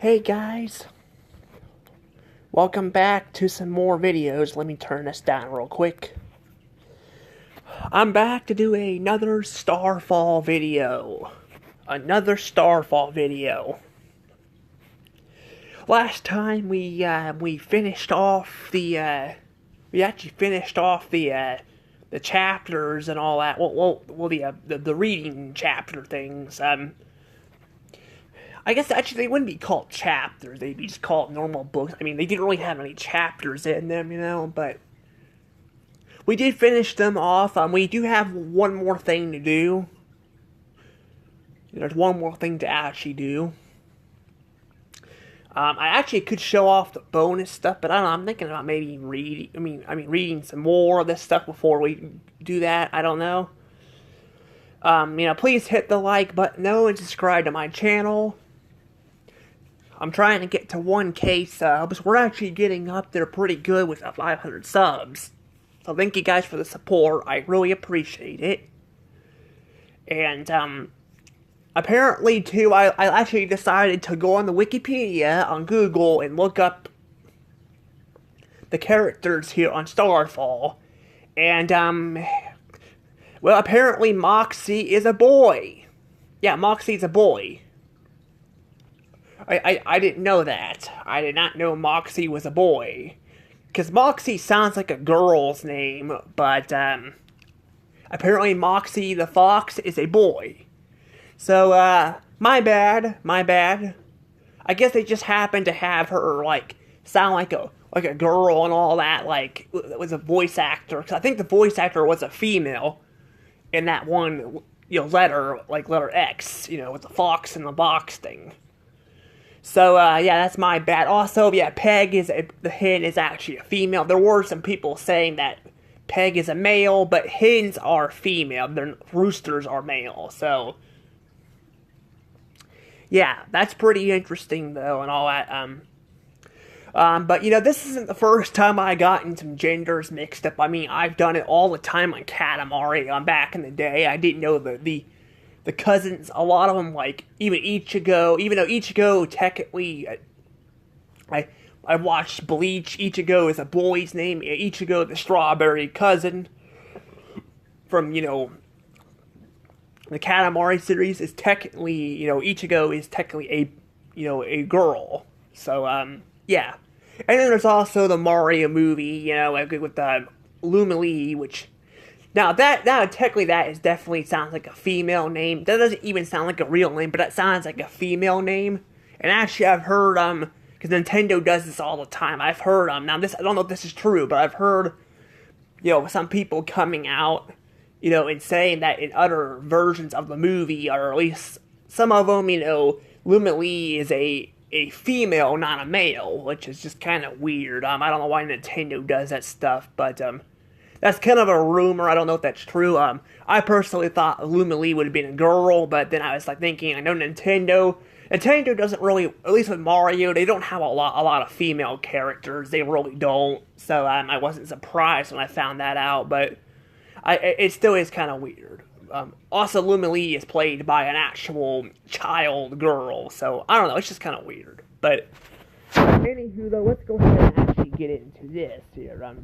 Hey guys, welcome back to some more videos. Let me turn this down real quick. I'm back to do another Starfall video. Last time we finished off the the chapters and all that. The reading chapter things. I guess actually they wouldn't be called chapters, they'd be just called normal books. I mean, they didn't really have any chapters in them, but we did finish them off. We do have one more thing to do. There's one more thing to actually do. I actually could show off the bonus stuff, but I don't know, I'm thinking about maybe reading some more of this stuff before we do that. I don't know. Please hit the like button and subscribe to my channel. I'm trying to get to 1K subs. We're actually getting up there pretty good with 500 subs. So thank you guys for the support. I really appreciate it. And, apparently, too, I actually decided to go on the Wikipedia on Google and look up the characters here on Starfall. And, well, apparently Moxie is a boy. Yeah, Moxie's a boy. I didn't know that. I did not know Moxie was a boy. Because Moxie sounds like a girl's name, but, apparently Moxie the Fox is a boy. So, my bad. I guess they just happened to have her, sound like a girl and all that, was a voice actor. Because I think the voice actor was a female in that one, letter, letter X, with the fox in the box thing. So, yeah, that's my bad. Also, yeah, Peg the hen is actually a female. There were some people saying that Peg is a male, but hens are female. Roosters are male, so... Yeah, that's pretty interesting, though, and all that. But, this isn't the first time I gotten some genders mixed up. I mean, I've done it all the time on Katamari back in the day. I didn't know the cousins, a lot of them, even Ichigo, even though Ichigo, technically, I watched Bleach. Ichigo is a boy's name. Ichigo, the strawberry cousin from, the Katamari series is technically, Ichigo is technically a girl. So, yeah. And then there's also the Mario movie, with Lumily, which, now technically that is definitely sounds like a female name. That doesn't even sound like a real name, but that sounds like a female name. And actually I've heard, because Nintendo does this all the time, I've heard, now this, I don't know if this is true, but I've heard, some people coming out, and saying that in other versions of the movie, or at least some of them, Lumily is a female, not a male, which is just kind of weird. I don't know why Nintendo does that stuff, but, that's kind of a rumor. I don't know if that's true. I personally thought Lumily would have been a girl, but then I was, thinking, I know Nintendo doesn't really, at least with Mario, they don't have a lot of female characters. They really don't, so, I wasn't surprised when I found that out, but it still is kind of weird. Also, Lumily is played by an actual child girl, so I don't know, it's just kind of weird. But, anywho, though, let's go ahead and actually get into this here.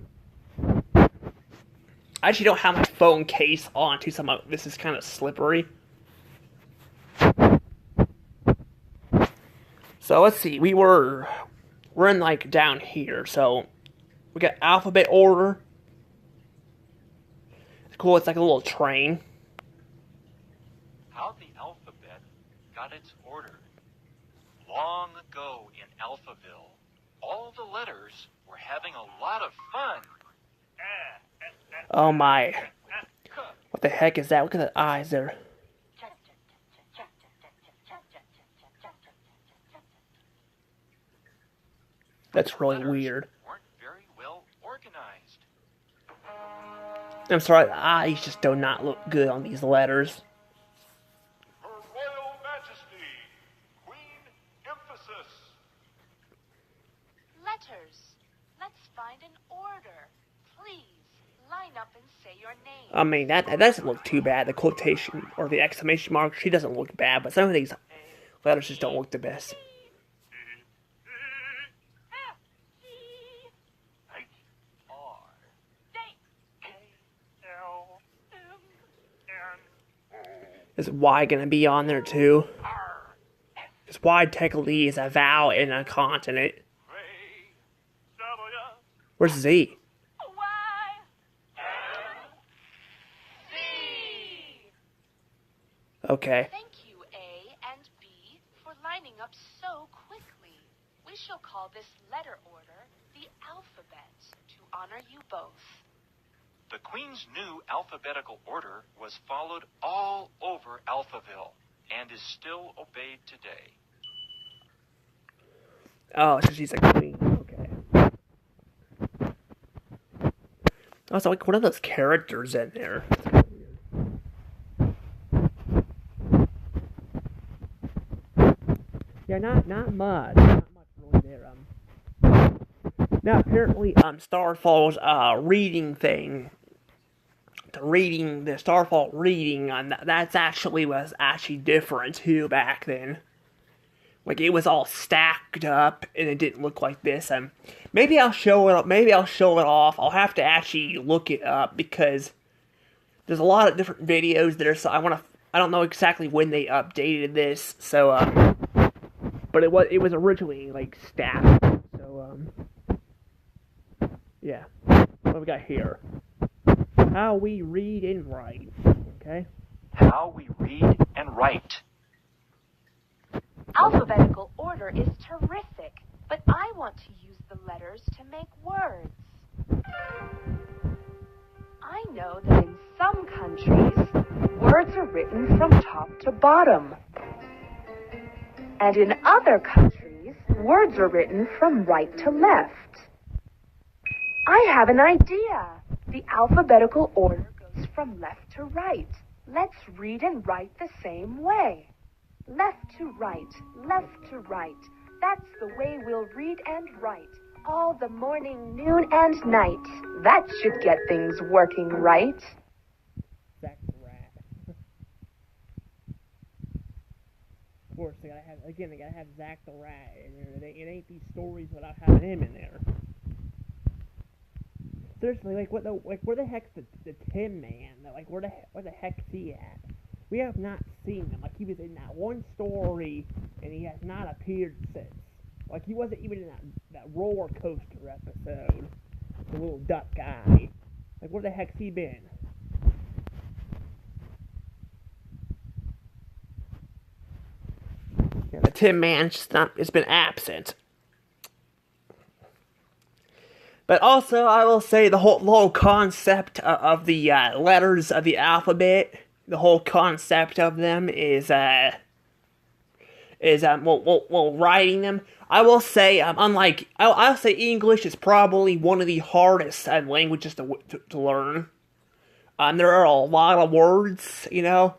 I actually don't have my phone case on, too, so this is kind of slippery. So, let's see, we're in, down here, so we got alphabet order. It's cool, it's like a little train. How the alphabet got its order. Long ago in Alphaville, all the letters were having a lot of fun. Oh my. What the heck is that? Look at the eyes there. That's really weird. Weren't very well organized. I'm sorry, the eyes just do not look good on these letters. Her Royal Majesty, Queen Emphasis. Letters. Let's find an order. Please, line up and say your name. I mean, that doesn't look too bad. The quotation, or the exclamation mark, she doesn't look bad, but some of these letters just don't look the best. Is Y gonna be on there too? Because Y technically is a vowel in a consonant. Where's Z? Okay. Thank you, A and B, for lining up so quickly. We shall call this letter order the alphabet to honor you both. The Queen's new alphabetical order was followed all over Alphaville and is still obeyed today. Oh, so she's a queen. Okay. Also, like one of those characters in there. Yeah, not much. Not much really there. Now apparently, Starfall's reading thing, the Starfall reading, that's was actually different too back then. Like it was all stacked up, and it didn't look like this. Maybe I'll show it. Maybe I'll show it off. I'll have to actually look it up because there's a lot of different videos there. So I don't know exactly when they updated this. So but it was originally like stacked. So yeah. What we got here? How we read and write. Okay. How we read and write. Alphabetical order is terrific, but I want to use the letters to make words. I know that in some countries, words are written from top to bottom. And in other countries, words are written from right to left. I have an idea. The alphabetical order goes from left to right. Let's read and write the same way. Left to right, left to right. That's the way we'll read and write. All the morning, noon, and night. That should get things working right. Zach the Rat. Of course, they gotta have Zach the Rat in there. It ain't these stories without having him in there. Seriously, where the heck's the Tin Man? Like, where the heck's he at? We have not seen him. Like, he was in that one story, and he has not appeared since. Like, he wasn't even in that roller coaster episode. The little duck guy. Like, where the heck's he been? Yeah, the Tin Man's it's been absent. But also, I will say the whole concept of the letters of the alphabet, the whole concept of them is writing them. I will say, I'll say English is probably one of the hardest languages to learn. There are a lot of words, and a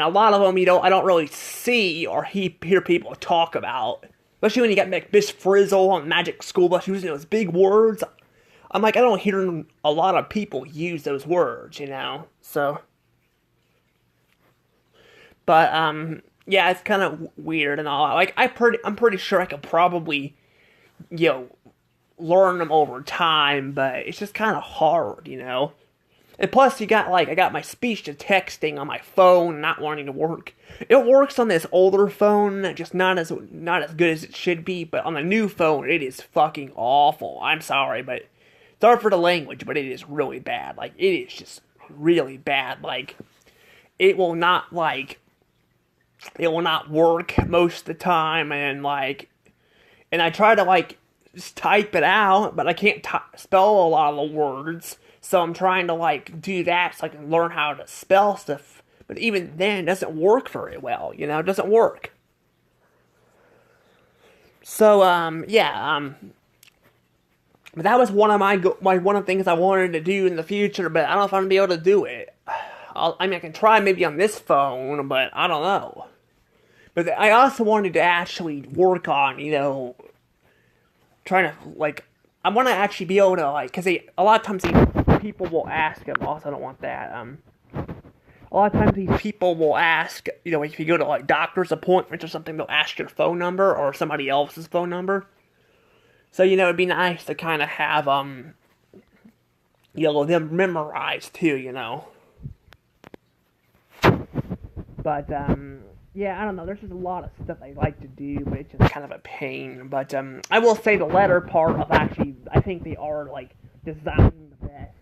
lot of them I don't really see or hear people talk about. Especially when you got like Miss Frizzle on Magic School Bus using those big words. I'm like, I don't hear a lot of people use those words, so. But, yeah, it's kind of weird and all. Like, I'm pretty sure I could probably, learn them over time, but it's just kind of hard, And plus, I got my speech to texting on my phone not wanting to work. It works on this older phone, just not as good as it should be, but on the new phone, it is fucking awful. I'm sorry, but sorry for the language, but it is really bad. Like, it is just really bad. Like, it will not work most of the time, and I try to, just type it out, but I can't spell a lot of the words. So I'm trying to, do that so I can learn how to spell stuff. But even then, it doesn't work very well, it doesn't work. So, but that was one of one of the things I wanted to do in the future, but I don't know if I'm going to be able to do it. I can try maybe on this phone, but I don't know. But I also wanted to actually work on, trying to, I want to actually be able to, because a lot of times people will ask them, also I don't want that, a lot of times these people will ask, if you go to, doctor's appointments or something, they'll ask your phone number or somebody else's phone number. So, it'd be nice to kind of have, them memorized too, But, yeah, I don't know. There's just a lot of stuff I like to do, but it's just kind of a pain. But, I will say the letter part of actually, I think they are, like, designed the best.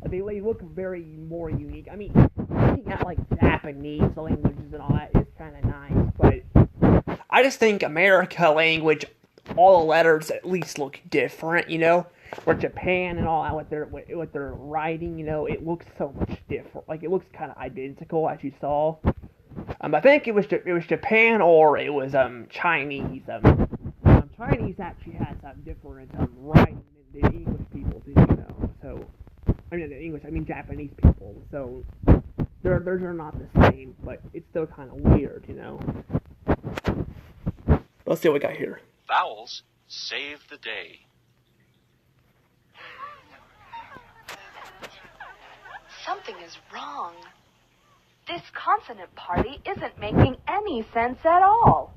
They look very more unique. I mean, looking at, like, Japanese languages and all that is kind of nice, but I just think America language, all the letters at least look different, you know? Where Japan and all that, what they're writing, you know, it looks so much different. Like, it looks kind of identical, as you saw. I think it was Japan or it was Chinese. Chinese actually has different writing than English people do, you know. So I mean Japanese people. So theirs are not the same, but it's still kind of weird, you know. Let's see what we got here. Vowels save the day. Something is wrong. This consonant party isn't making any sense at all.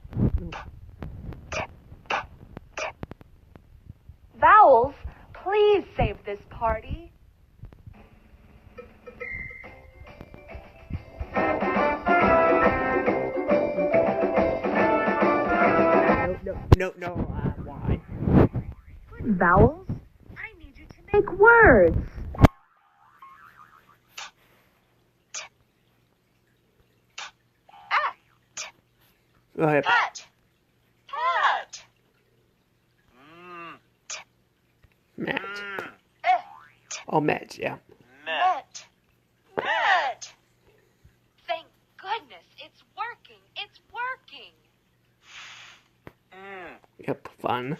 Vowels, please save this party. No, why? Vowels, I need you to make words. Go ahead. Pat. Pat. Matt. Oh, Matt, yeah. Met. Met. Thank goodness, it's working. It's working. Yep, fun.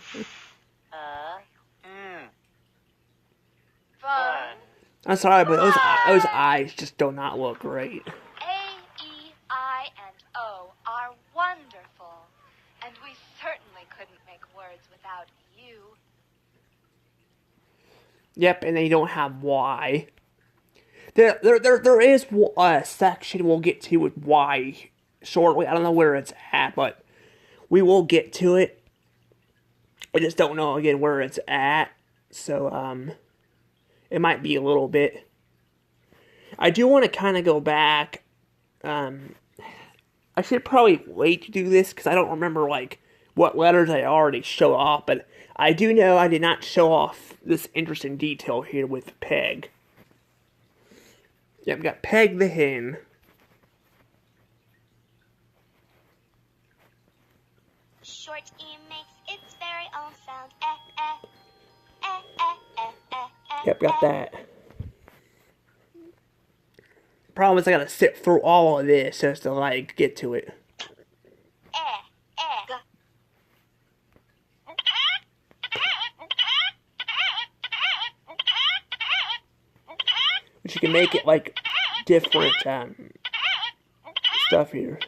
Fun. I'm sorry, but those eyes just do not look great. A, E, I, and O are wonderful. And we certainly couldn't make words without you. Yep, and they don't have Y. There is a section we'll get to with Y shortly. I don't know where it's at, but we will get to it. I just don't know, again, where it's at. So, it might be a little bit. I do want to kind of go back. I should probably wait to do this, because I don't remember, like, what letters I already show off. But I do know I did not show off this interesting detail here with Peg. Yeah, we got Peg the Hen. Short E makes its very own sound. Eh, eh. Eh, eh, eh, eh, eh. Yep, got that. Problem is I gotta sit through all of this just to, like, get to it. Eh, eh. But you can make it, like, different, stuff here.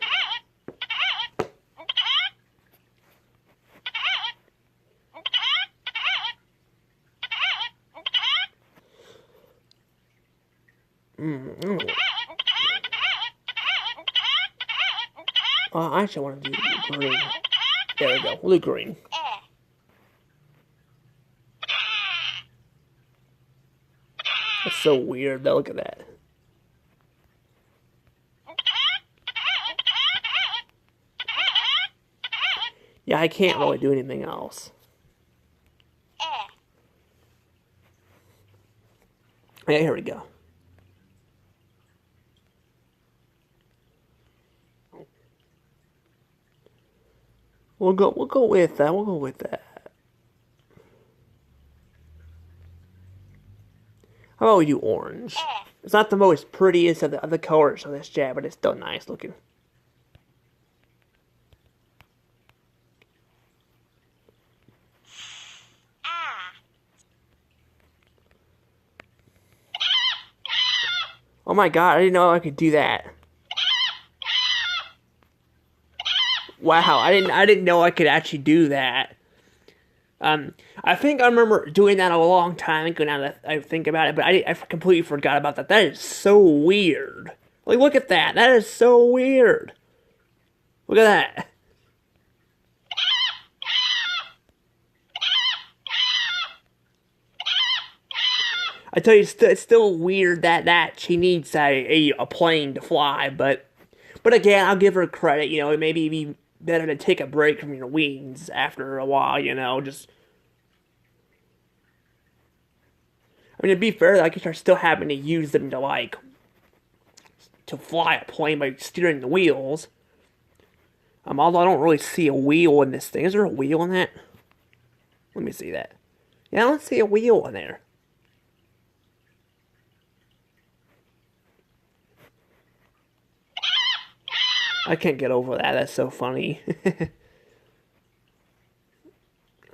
I actually want to do green. There we go, blue green. That's so weird though, look at that. Yeah, I can't really do anything else. Yeah, here we go. We'll go with that. We'll go with that. How about we do orange? It's not the most prettiest of the colors of this jab, but it's still nice looking. Oh my god, I didn't know I could do that. Wow, I didn't know I could actually do that. I think I remember doing that a long time ago now that I think about it, but I completely forgot about that. That is so weird. Like, look at that. That is so weird. Look at that. I tell you, it's still weird that she needs a plane to fly, but But again, I'll give her credit. It may be better to take a break from your wings after a while. Just. I mean, to be fair, I guess you're still having to use them to fly a plane by steering the wheels. Although I don't really see a wheel in this thing. Is there a wheel in that? Let me see that. Yeah, I don't see a wheel in there. I can't get over that. That's so funny. I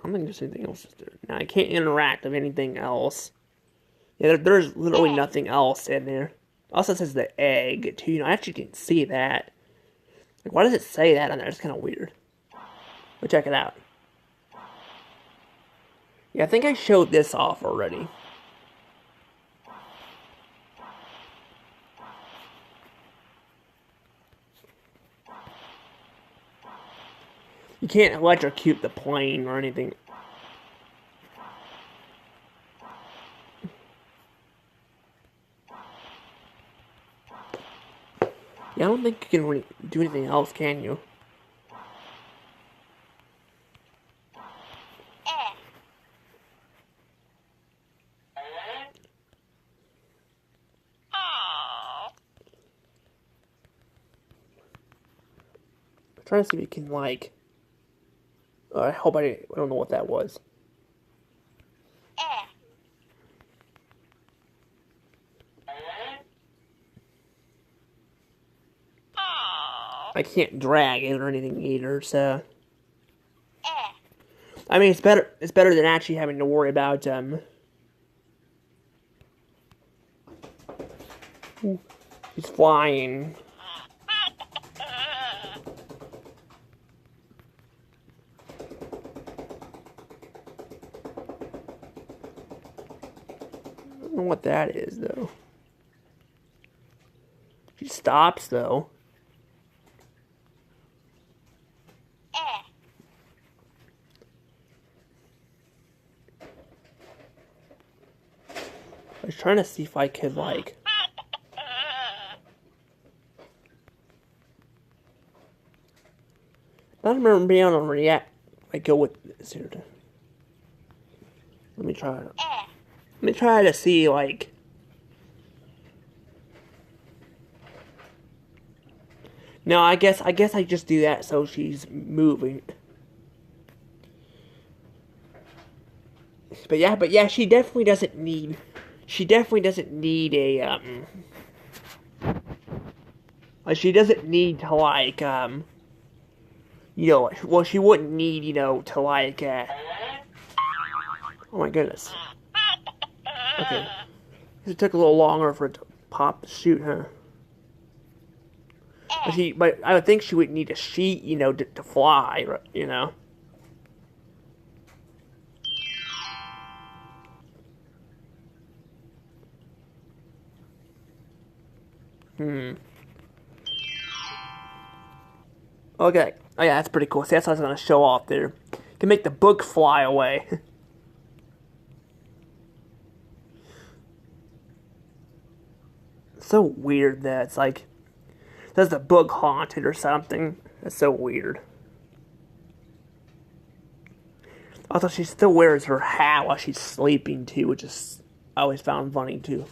don't think there's anything else. Now, I can't interact with anything else. Yeah, there's literally nothing else in there. Also, it says the egg, too. I actually didn't see that. Why does it say that on there? It's kind of weird. But check it out. Yeah, I think I showed this off already. You can't electrocute the plane or anything. Yeah, I don't think you can really do anything else, can you? I'm trying to see if you can, I hope I don't know what that was. I can't drag it or anything either, so. I mean, it's better than actually having to worry about, he's flying. I don't know what that is, though. She stops, though. I was trying to see if I could, I don't remember being able to react. Go with this here. Let me try it. Let me try to see, No, I guess I just do that so she's moving. But yeah, she definitely doesn't need a, she doesn't need to, well, she wouldn't need, to, oh my goodness. Okay. It took a little longer for it to pop the chute, huh? But I would think she would need a sheet, to fly, Okay. Oh yeah, that's pretty cool. See, that's what I was going to show off there. You can make the book fly away. So weird that it's says the book haunted or something. That's so weird. Also, she still wears her hat while she's sleeping too, which is I always found funny too.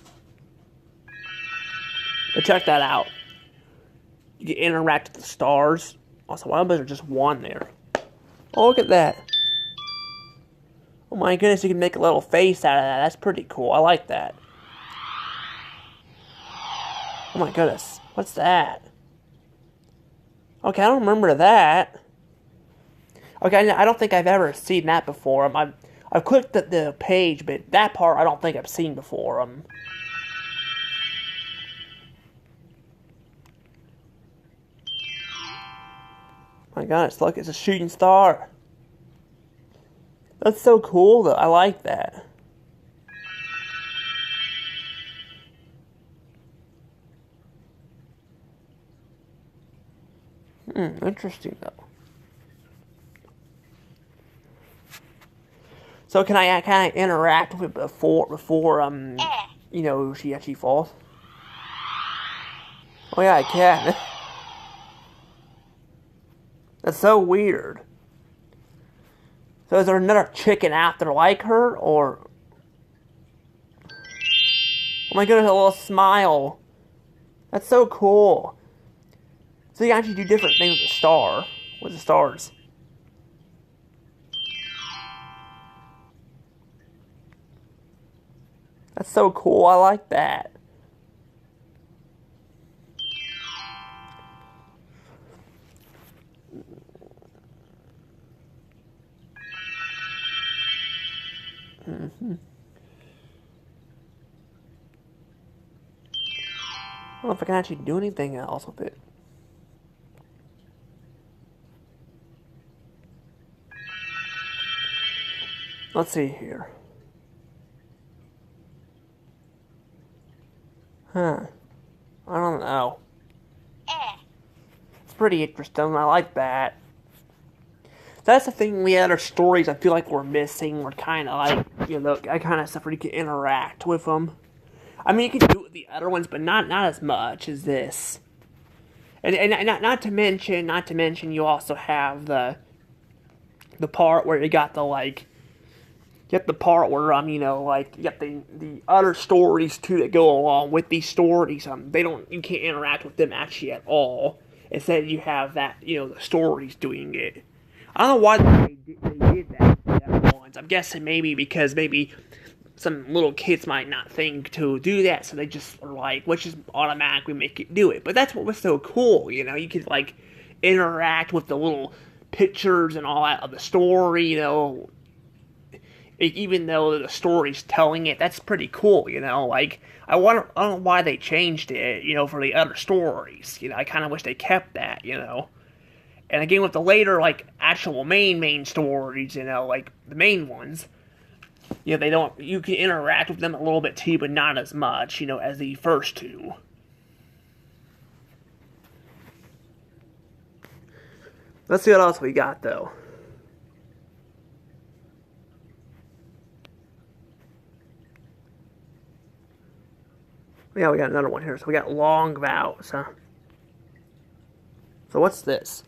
But check that out. You can interact with the stars. Also, why was there just one there? Oh, look at that. Oh my goodness, you can make a little face out of that. That's pretty cool. I like that. Oh my goodness. What's that? Okay, I don't remember that. Okay, I don't think I've ever seen that before. I've clicked the page, but that part I don't think I've seen before. Oh my gosh, look, it's a shooting star. That's so cool, though. I like that. Interesting, though. So can I kind of interact with it before she actually falls? Oh yeah, I can. That's so weird. So is there another chicken out there like her, or... Oh my goodness, a little smile. That's so cool. So you can actually do different things with the star. With the stars. That's so cool. I like that. Mm-hmm. I don't know if I can actually do anything else with it. Let's see here. Huh. I don't know. It's pretty interesting. I like that. That's the thing. The other stories I feel like we're missing. We're kind of like, you know, I kind of stuff where you can interact with them. I mean, you can do it with the other ones, but not as much as this. And not to mention, you also have the part where you got the like. You get the part where you know, like you got the other stories too that go along with these stories. You can't interact with them actually at all. Instead, you have that, you know, the stories doing it. I don't know why they did that once. I'm guessing maybe because maybe some little kids might not think to do that, so they just are like, let's just automatically make it do it. But that's what was so cool, you know. You could like interact with the little pictures and all that of the story, you know. Even though the story's telling it, that's pretty cool, you know. Like, I don't know why they changed it, you know, for the other stories. You know, I kind of wish they kept that, you know. And again, with the later, like, actual main stories, you know, like, the main ones, you know, you can interact with them a little bit too, but not as much, you know, as the first two. Let's see what else we got, though. Yeah, we got another one here. So we got long vows, huh? So what's this?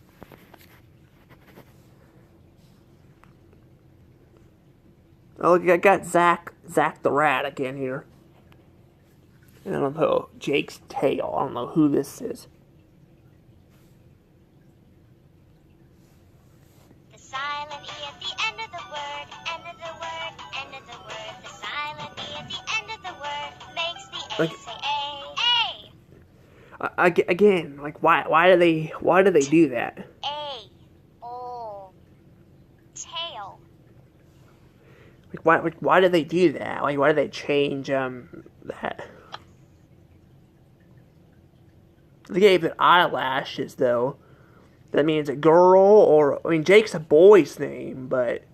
Oh, look, I got Zach the Rat again here. And I don't know, Jake's Tail. I don't know who this is. The silent E at the end of the word, end of the word, end of the word. The silent E at the end of the word makes the A Like, say A. Again, like why do they do that? A. O. Tail. Like why do they do that? Like why do they change that? They gave it eyelashes though. That means a girl, or I mean Jake's a boy's name, but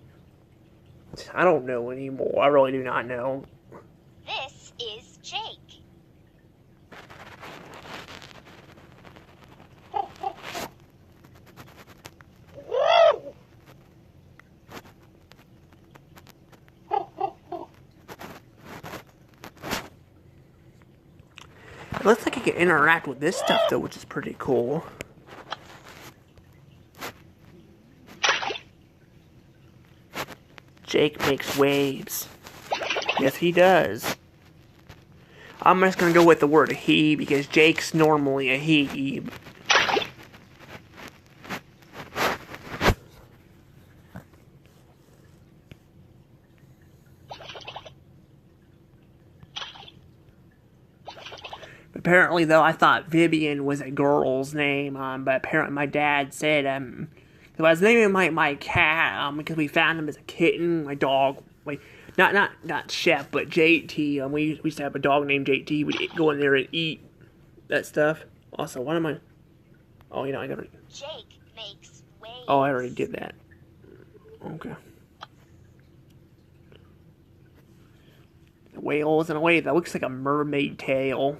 I don't know anymore. I really do not know. This is Jake. It looks like you can interact with this stuff though, which is pretty cool. Jake makes waves. Yes, he does. I'm just gonna go with the word he because Jake's normally a he. Apparently, though, I thought Vivian was a girl's name, but apparently my dad said, I was naming my cat, because we found him as a kitten, my dog, like, not Chef, but JT, we used to have a dog named JT, we'd go in there and eat that stuff. Also, what am I, oh, you know, I gotta, Jake makes waves. oh, I already did that. Okay. The whale isn't a wave, that looks like a mermaid tail.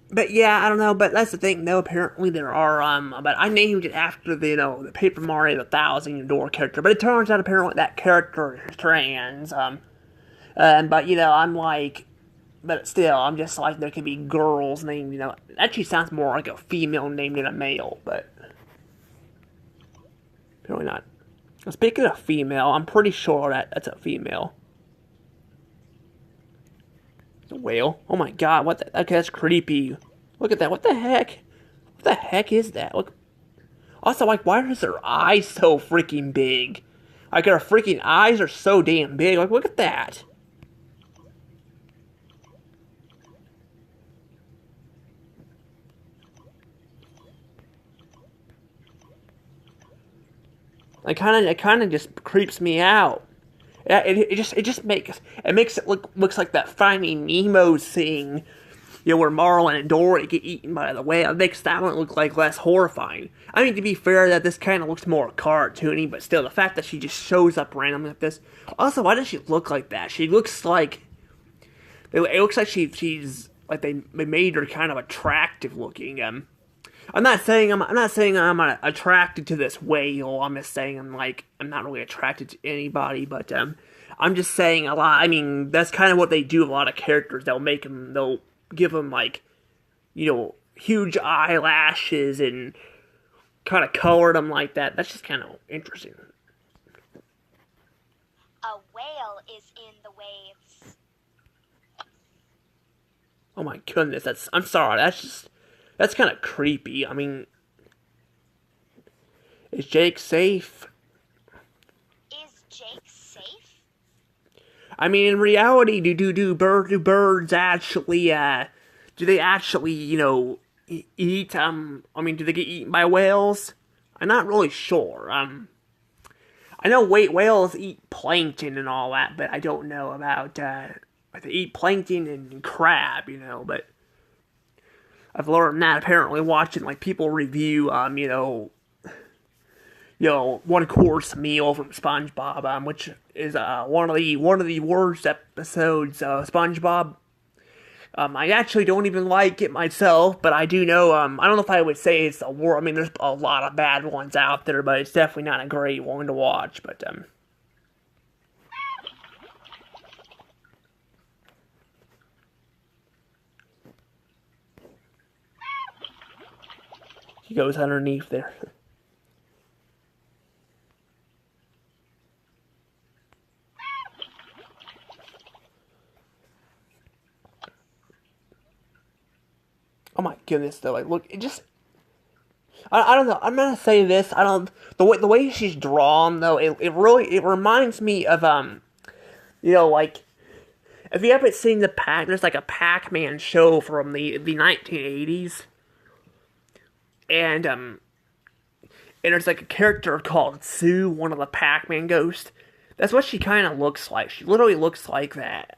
But yeah, I don't know, but that's the thing, though, apparently there are, but I named it after the, you know, the Paper Mario the Thousand Door character, but it turns out apparently that character is trans, but, you know, I'm like, but still, I'm just like, there could be girls named, actually sounds more like a female name than a male, but apparently not. Speaking of female, I'm pretty sure that's a female. It's a whale. Oh my god, what the, okay, that's creepy. Look at that, what the heck? What the heck is that? Look. Also, like, why is her eyes so freaking big? Like, her freaking eyes are so damn big. Like, look at that. It kind of just creeps me out. It just makes it looks like that Finding Nemo scene, where Marlin and Dory get eaten by the whale. It makes that one look like less horrifying. I mean, to be fair, that this kind of looks more cartoony, but still, the fact that she just shows up randomly like this. Also, why does she look like that? She looks like it looks like she's like they made her kind of attractive looking. I'm not saying I'm attracted to this whale. I'm just saying I'm not really attracted to anybody, but I'm just saying a lot. I mean, that's kind of what they do with a lot of characters. They'll give them like, huge eyelashes and kind of color them like that. That's just kind of interesting. A whale is in the waves. Oh my goodness, I'm sorry, that's kind of creepy. I mean, is Jake safe? Is Jake safe? I mean, in reality, do birds actually, do they actually, eat, I mean, do they get eaten by whales? I'm not really sure. I know whales eat plankton and all that, but I don't know about, they eat plankton and crab, but I've learned that apparently watching like people review one course meal from SpongeBob, which is one of the worst episodes of SpongeBob. I actually don't even like it myself, but I do know I don't know if I would say it's the worst. I mean, there's a lot of bad ones out there, but it's definitely not a great one to watch. But he goes underneath there. Oh my goodness, though, like, look, it just, I don't know, I'm gonna say this, the way she's drawn, though, it reminds me of, like, if you haven't seen there's like a Pac-Man show from the 1980s, and there's like a character called Sue, one of the Pac-Man ghosts. That's what she kind of looks like. She literally looks like that.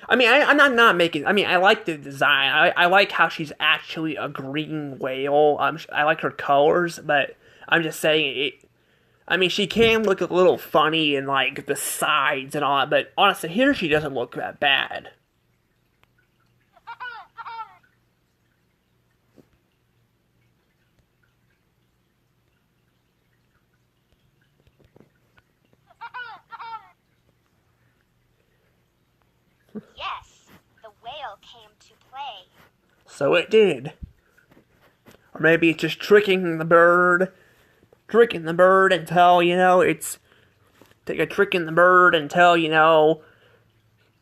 I mean, I'm not making. I mean, I like the design. I like how she's actually a green whale. I like her colors, but I'm just saying it. I mean, she can look a little funny in like the sides and all that, but honestly, here she doesn't look that bad. Yes, the whale came to play. So it did. Or maybe it's just tricking the bird until, it's tricking the bird until,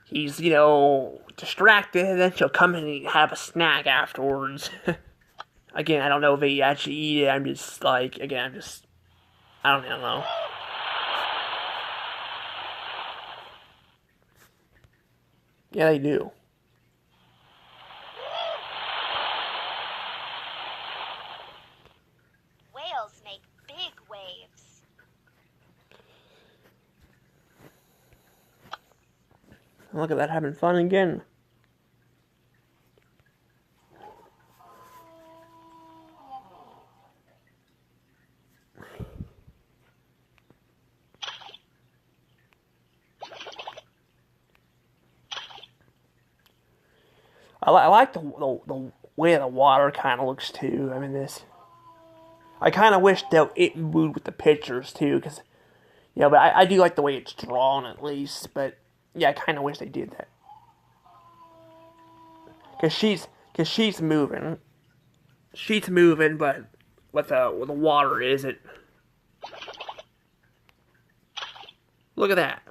he's, distracted, and then she'll come in and have a snack afterwards. Again, I don't know if they actually eat it, I don't know. Yeah, they do. Whales make big waves. Look at that, having fun again. I like the way the water kind of looks too. I mean, I kind of wish that it moved with the pictures too, because but I do like the way it's drawn at least. But Yeah, I kind of wish they did that. Cause she's moving. She's moving, but with the water isn't. Look at that.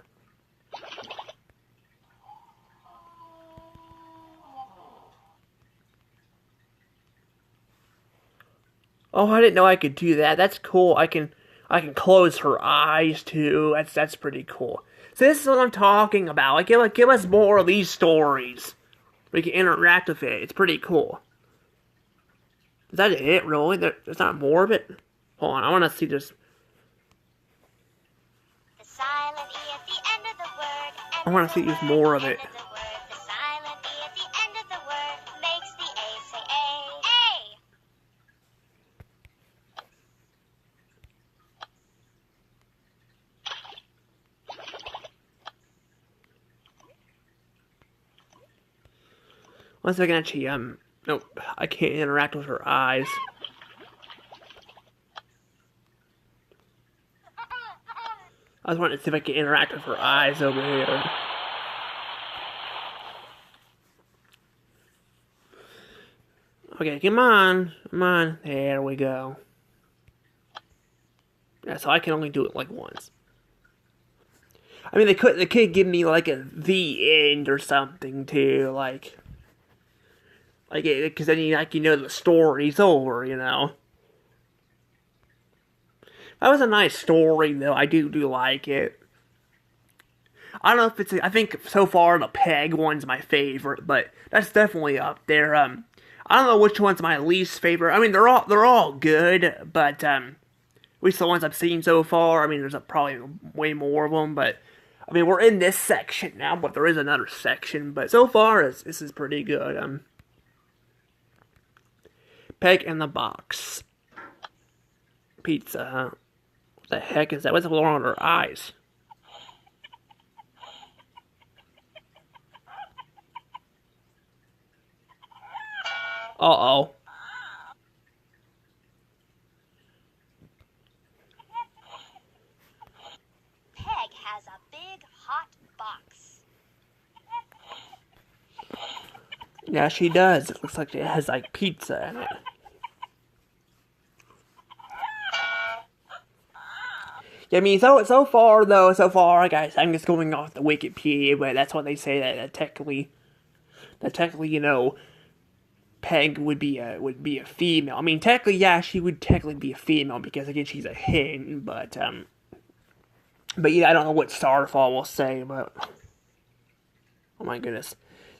Oh, I didn't know I could do that. That's cool. I can close her eyes too. That's pretty cool. So this is what I'm talking about. Like, give us more of these stories. We can interact with it. It's pretty cool. Is that it, really? There's not more of it? Hold on, I want to see this. The silent E at the end of the word. I want to see there's more of it. End of the word. The silent E at the end of the word makes the A say A. A! One second, actually, nope, I can't interact with her eyes. I was wanting to see if I can interact with her eyes over here. Okay, come on. There we go. Yeah, so I can only do it like once. I mean, they could give me like a the end or something too, like it, because then the story's over, That was a nice story, though. I do like it. I don't know if I think so far the Peg one's my favorite, but that's definitely up there. I don't know which one's my least favorite. I mean, they're all good, but at least the ones I've seen so far. I mean, there's probably way more of them, but I mean, we're in this section now, but there is another section. But so far, this is pretty good. Peg in the box. Pizza, huh? What the heck is that? What's going on with her eyes? Uh-oh. Peg has a big hot box. Yeah, she does. It looks like it has, like, pizza in it. Yeah, I mean, so far, guys, I'm just going off the Wikipedia, but that's what they say that technically, Peg would be a female. I mean, technically, yeah, she would technically be a female because again, she's a hen. But yeah, I don't know what Starfall will say. But oh my goodness,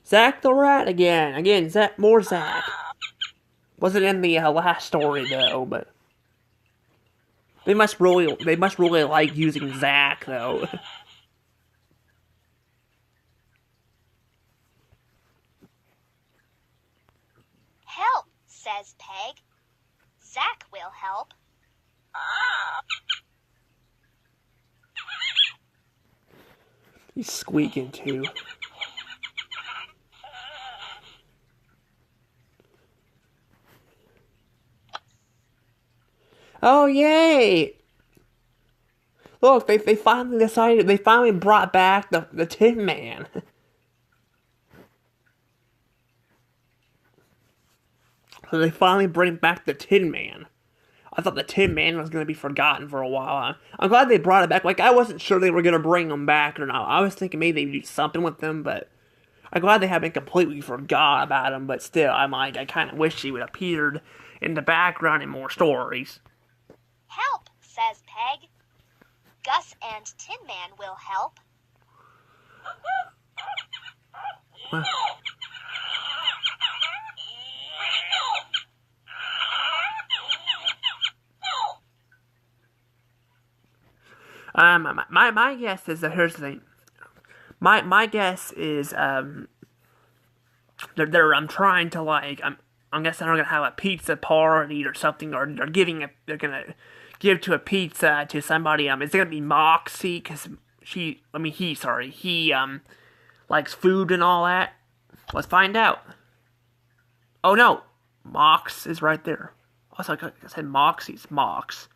Zach the Rat again, Zach, more Zach. Wasn't in the last story though, but they must really like using Zach though. Help, says Peg. Zach will help. He's squeaking too. Oh yay! Look, they finally brought back the Tin Man. So they finally bring back the Tin Man. I thought the Tin Man was going to be forgotten for a while. I'm glad they brought it back. Like, I wasn't sure they were going to bring him back or not. I was thinking maybe they'd do something with them, but I'm glad they haven't completely forgot about him. But still, I kind of wish he would have appeared in the background in more stories. Help, says Peg. Gus and Tin Man will help. My guess is that here's the thing. My guess is I'm trying to I'm guessing they're gonna have a pizza party or something, or they're gonna give to a pizza to somebody. It's gonna be Moxie because he likes food and all that. Let's find out. Oh no, Mox is right there. Also, I said Moxie's Mox.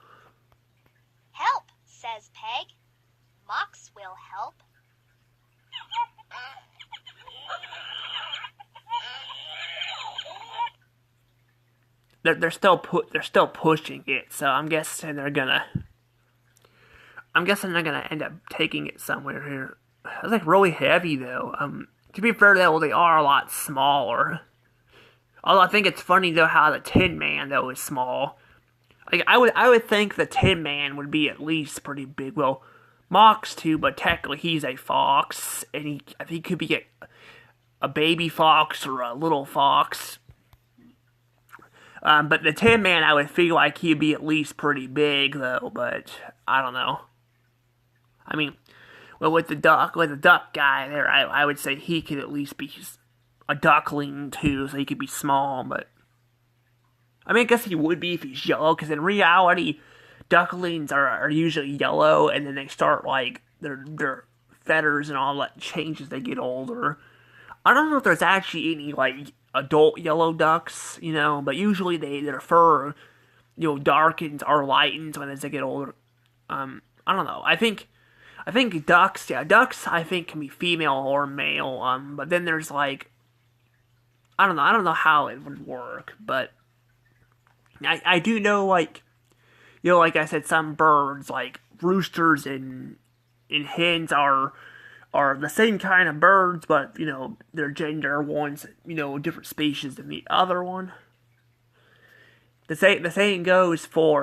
Help, says Peg. Mox will help. they're still pushing it. So I'm guessing they're gonna end up taking it somewhere here. It's like really heavy though. To be fair though, they are a lot smaller. Although I think it's funny though how the Tin Man though is small. Like I would think the Tin Man would be at least pretty big. Well, Mox too, but technically he's a fox, and I think he could be a baby fox or a little fox. But the Tin Man, I would feel like he'd be at least pretty big though. But I don't know. I mean, well, with the duck guy there, I would say he could at least be a duckling too, so he could be small. But I mean, I guess he would be if he's yellow, because in reality, ducklings are usually yellow, and then they start, like, their feathers and all that change as they get older. I don't know if there's actually any, like, adult yellow ducks, but usually their fur, darkens or lightens as they get older. I don't know. I think ducks I think can be female or male, but then there's, like, I don't know how it would work, but I do know, like, like I said, some birds, like roosters and hens are the same kind of birds, but, their gender, one's, different species than the other one. The saying goes for,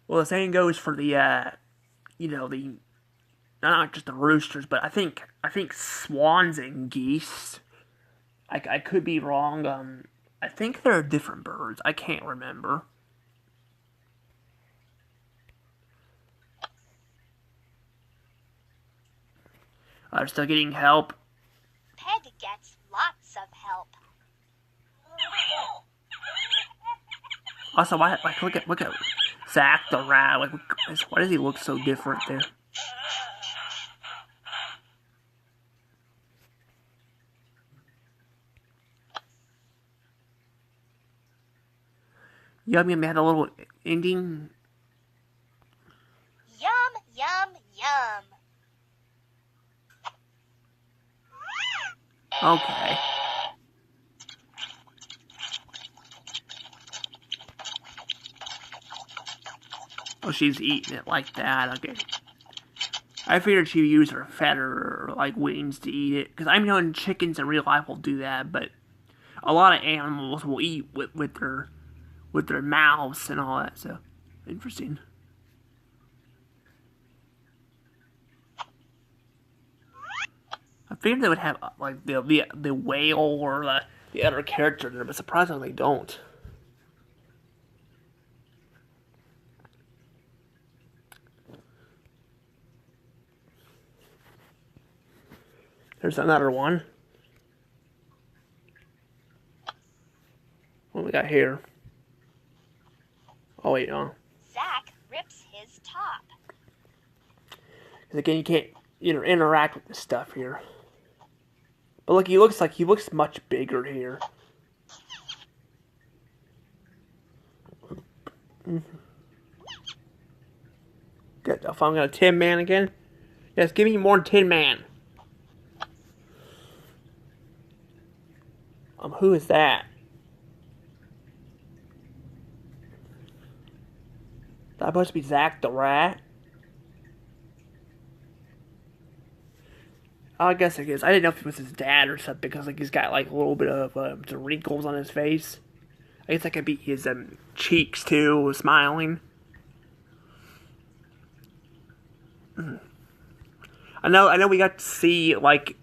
the, the, not just the roosters, but I think swans and geese, I could be wrong, I think they're different birds. I can't remember. I'm still getting help. Peg gets lots of help. Also, look at Zach the rat. Like, why does he look so different there? Yum Yum had a little ending. Yum, yum, yum. Okay. Oh, she's eating it like that. Okay. I figured she'd use her feather or, like, wings to eat it. Because I'm knowing chickens in real life will do that, but a lot of animals will eat with their mouths and all that, so interesting. I figured they would have, like, the whale or the other character there, but surprisingly they don't. There's another one. What do we got here? Oh wait, no. Zach rips his top. Because again, you can't interact with this stuff here. But look, he looks much bigger here. Good. If I'm gonna Tin Man again, yes, give me more Tin Man. Who is that? That supposed to be Zach the rat? I guess it is. I didn't know if it was his dad or something, because like he's got like a little bit of some wrinkles on his face. I guess that could be his cheeks too, smiling. I know. We got to see what like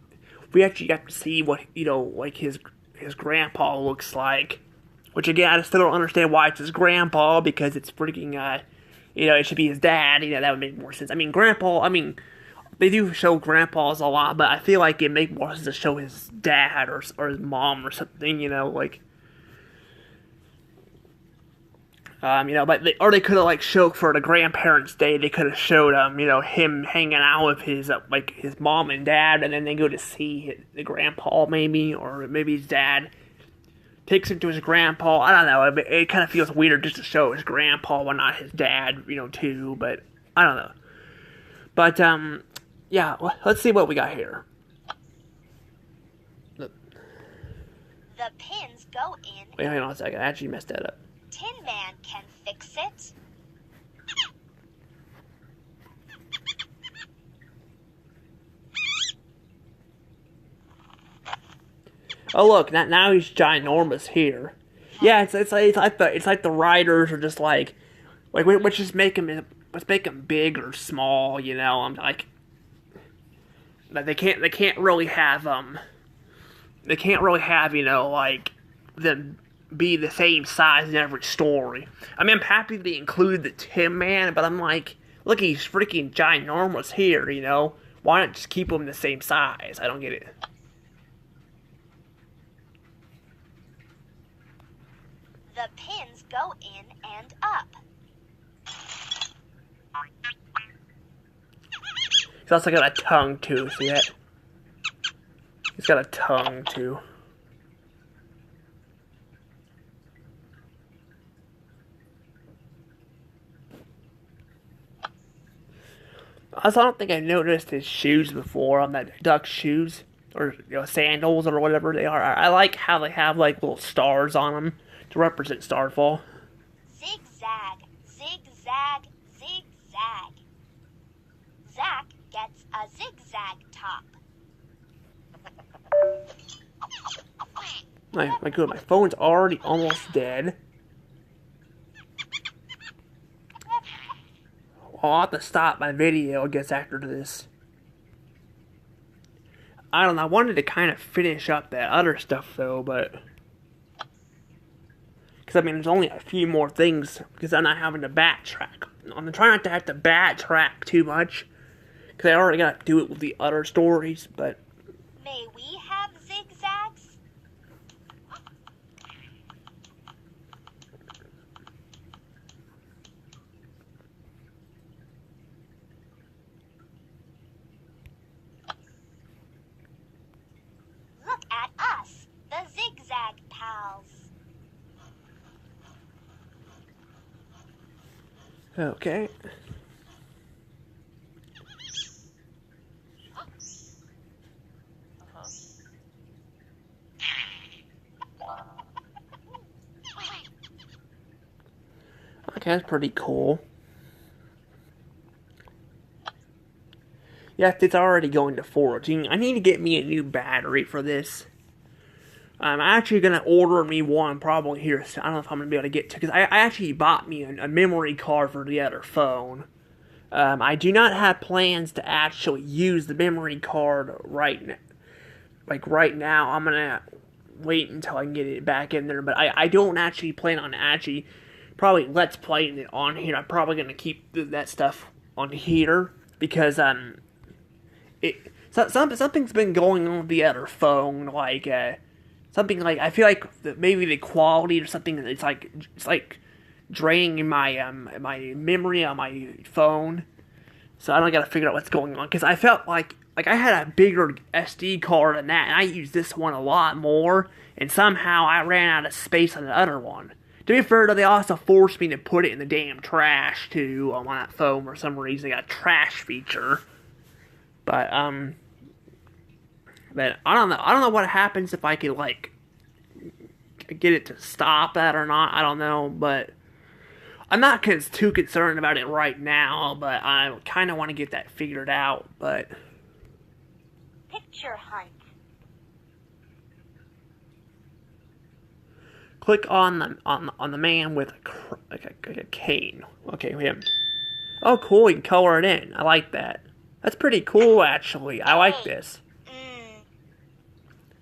his grandpa looks like. Which again, I still don't understand why it's his grandpa, because it's freaking it should be his dad. That would make more sense. I mean, grandpa. They do show grandpas a lot, but I feel like it'd make more sense to show his dad or his mom or something, but they could have showed for the grandparents' day. They could have showed him hanging out with his his mom and dad, and then they go to see the grandpa maybe, or maybe his dad takes him to his grandpa. I don't know. It kind of feels weird just to show his grandpa, but not his dad, too. But I don't know. But yeah, let's see what we got here. The The pins go in. Wait, hang on a second. I actually messed that up. Tin Man can fix it. Oh look, now he's ginormous here. Yeah, it's like the writers are just like let's just make him big or small, you know. I'm like they can't really have you know, like them be the same size in every story. I mean, I'm happy they included the Tin Man, but I'm like, look, he's freaking ginormous here, you know. Why not just keep him the same size? I don't get it. The pins go in and up. He's also got a tongue too, see that? He's got a tongue too. Also, I don't think I noticed his shoes before on that duck shoes. Or, you know, sandals or whatever they are. I like how they have like little stars on them to represent Starfall. Zigzag, zigzag, zigzag. Zack gets a zigzag top. My god, my phone's already almost dead. I'll have to stop my video, I guess, after this. I don't know, I wanted to kind of finish up that other stuff, though, but... Because, I mean, there's only a few more things, because I'm not having to backtrack. I'm trying not to have to backtrack too much, because I already got to do it with the other stories, but... May we have zigzags? Look at us, the zigzag pals. Okay. Okay, that's pretty cool. Yes, it's already going to foraging. I need to get me a new battery for this. I'm actually going to order me one probably here. I don't know if I'm going to be able to get to, because I actually bought me a memory card for the other phone. I do not have plans to actually use the memory card right now. I'm going to wait until I can get it back in there, but I don't actually plan on actually probably let's playing it on here. I'm probably going to keep that stuff on here, because something's been going on with the other phone, like something like, I feel like maybe the quality or something, it's like draining my my memory on my phone. So I don't gotta figure out what's going on, because I felt like I had a bigger SD card than that, and I used this one a lot more, and somehow I ran out of space on the other one. To be fair, though, they also forced me to put it in the damn trash too on that phone for some reason. They got a trash feature, but I don't know. I don't know what happens if I could like get it to stop that or not. I don't know, but I'm not too concerned about it right now. But I kind of want to get that figured out. But Picture hunt. click on the man with a cane. Okay, him. Oh, cool. You can color it in. I like that. That's pretty cool, actually. I like this.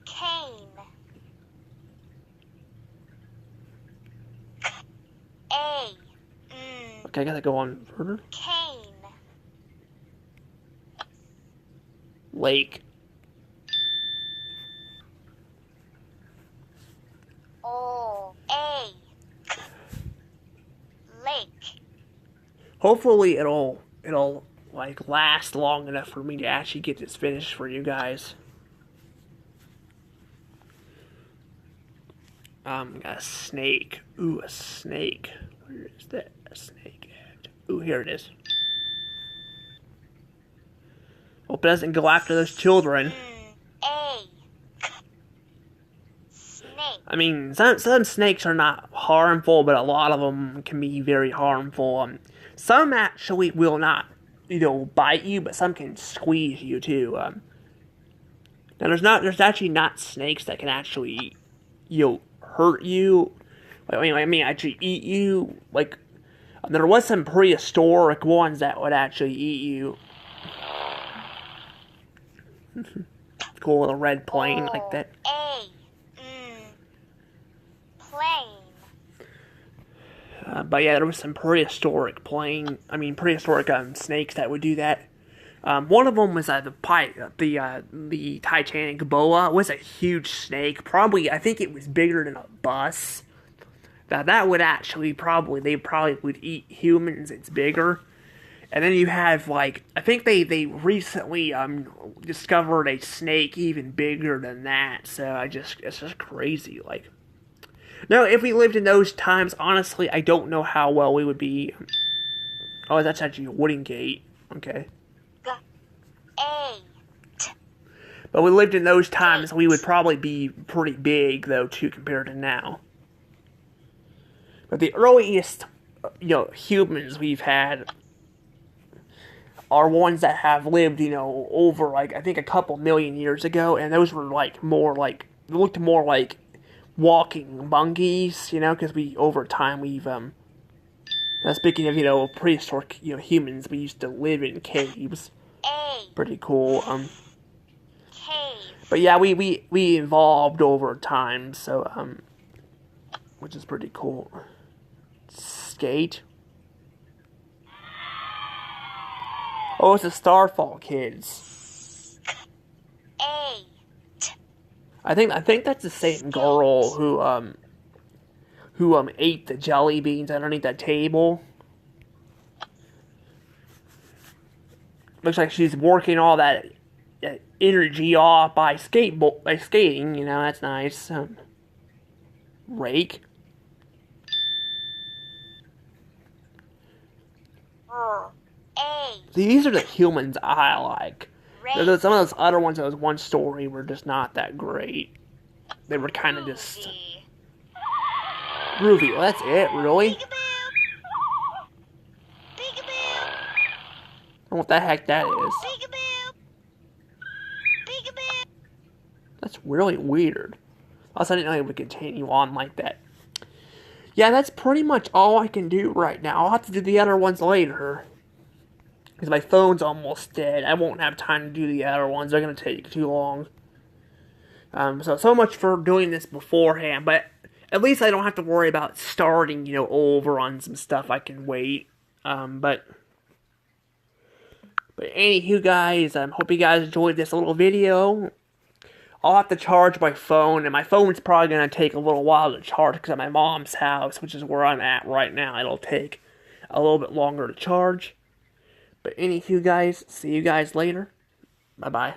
Cane. A. Okay, I gotta go on further. Cane. Lake. O. A. Lake. Hopefully it'll like last long enough for me to actually get this finished for you guys. Got a snake. Ooh, a snake. Where is that? A snake at? Ooh, here it is. Hope it doesn't go after those children. A. Snake. I mean, some snakes are not harmful, but a lot of them can be very harmful. Some actually will not, bite you, but some can squeeze you too. Now there's actually not snakes that can actually, hurt you. I mean, actually eat you. Like, there was some prehistoric ones that would actually eat you. Cool little red plane like that. Plane. But yeah, there was some prehistoric snakes that would do that. One of them was the Titanic boa. It was a huge snake. Probably, I think it was bigger than a bus. Now that would actually they probably would eat humans. It's bigger. And then you have, I think they recently discovered a snake even bigger than that. So it's just crazy. No, if we lived in those times, honestly, I don't know how well we would be. Oh, that's actually a wooden gate. Okay. But we lived in those times, we would probably be pretty big, though, too, compared to now. But the earliest, humans we've had are ones that have lived, over, I think a couple million years ago, and those were, they looked more like walking monkeys, because over time, we've, speaking of, prehistoric, humans, we used to live in caves. Pretty cool, But yeah, we evolved over time, so, which is pretty cool. Skate. Oh, it's the Starfall kids. I think that's the same girl who ate the jelly beans underneath that table. Looks like she's working all that energy off by skating. That's nice. Rake. These are the humans I like. Some of those other ones that was one story were just not that great. They were kind of just groovy. Well, that's it, really? I don't know what the heck that is. That's really weird. Also, I didn't know it would continue on like that. Yeah, that's pretty much all I can do right now. I'll have to do the other ones later. Because my phone's almost dead. I won't have time to do the other ones. They're going to take too long. So much for doing this beforehand. But at least I don't have to worry about starting, over on some stuff. I can wait. But anywho, guys, hope you guys enjoyed this little video. I'll have to charge my phone, and my phone's probably going to take a little while to charge because at my mom's house, which is where I'm at right now, it'll take a little bit longer to charge. But anywho, guys, see you guys later. Bye-bye.